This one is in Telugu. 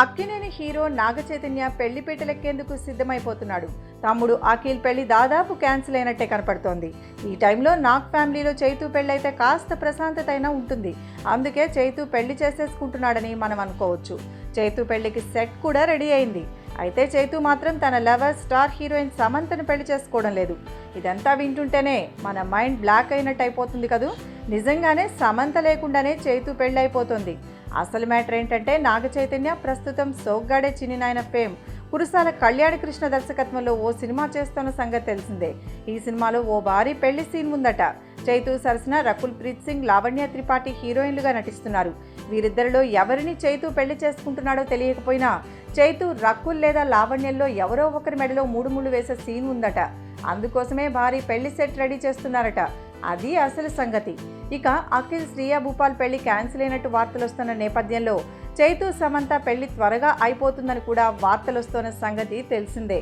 అక్కినేని హీరో నాగచైతన్య పెళ్లి పీటలెక్కేందుకు సిద్ధమైపోతున్నాడు. తమ్ముడు అఖిల్ పెళ్లి దాదాపు క్యాన్సిల్ అయినట్టే కనపడుతోంది. ఈ టైంలో నాగ్ ఫ్యామిలీలో చైతు పెళ్ళైతే కాస్త ప్రశాంతత అయినా ఉంటుంది. అందుకే చైతు పెళ్లి చేసేసుకుంటున్నాడని మనం అనుకోవచ్చు. చైతు పెళ్లికి సెట్ కూడా రెడీ అయింది. అయితే చైతు మాత్రం తన లవర్ స్టార్ హీరోయిన్ సమంతను పెళ్లి చేసుకోవడం లేదు. ఇదంతా వింటుంటేనే మన మైండ్ బ్లాక్ అయినట్టు అయిపోతుంది కదూ. నిజంగానే సమంత లేకుండానే చైతు పెళ్లి అయిపోతుంది. అసలు మ్యాటర్ ఏంటంటే నాగచైతన్య ప్రస్తుతం సోగ్గాడే చిన్నినాయన ఫేమ్ కురుసాల కళ్యాణ్ కృష్ణ దర్శకత్వంలో ఓ సినిమా చేస్తున్న సంగతి తెలిసిందే. ఈ సినిమాలో ఓ భారీ పెళ్లి సీన్ ఉందట. చైతు సరసన రకుల్ ప్రీత్ సింగ్, లావణ్య త్రిపాఠి హీరోయిన్లుగా నటిస్తున్నారు. వీరిద్దరిలో ఎవరిని చైతు పెళ్లి చేసుకుంటున్నాడో తెలియకపోయినా చైతు రకుల్ లేదా లావణ్యంలో ఎవరో ఒకరి మెడలో 3 ముళ్ళు వేసే సీన్ ఉందట. అందుకోసమే భారీ పెళ్లి సెట్ రెడీ చేస్తున్నారట. అది అసలు సంగతి. ఇక అఖిల్ శ్రియా భూపాల్ పెళ్లి క్యాన్సిల్ అయినట్టు వార్తలు వస్తున్న నేపథ్యంలో చైతు సమంత పెళ్లి త్వరగా అయిపోతుందని కూడా వార్తలు వస్తున్న సంగతి తెలిసిందే.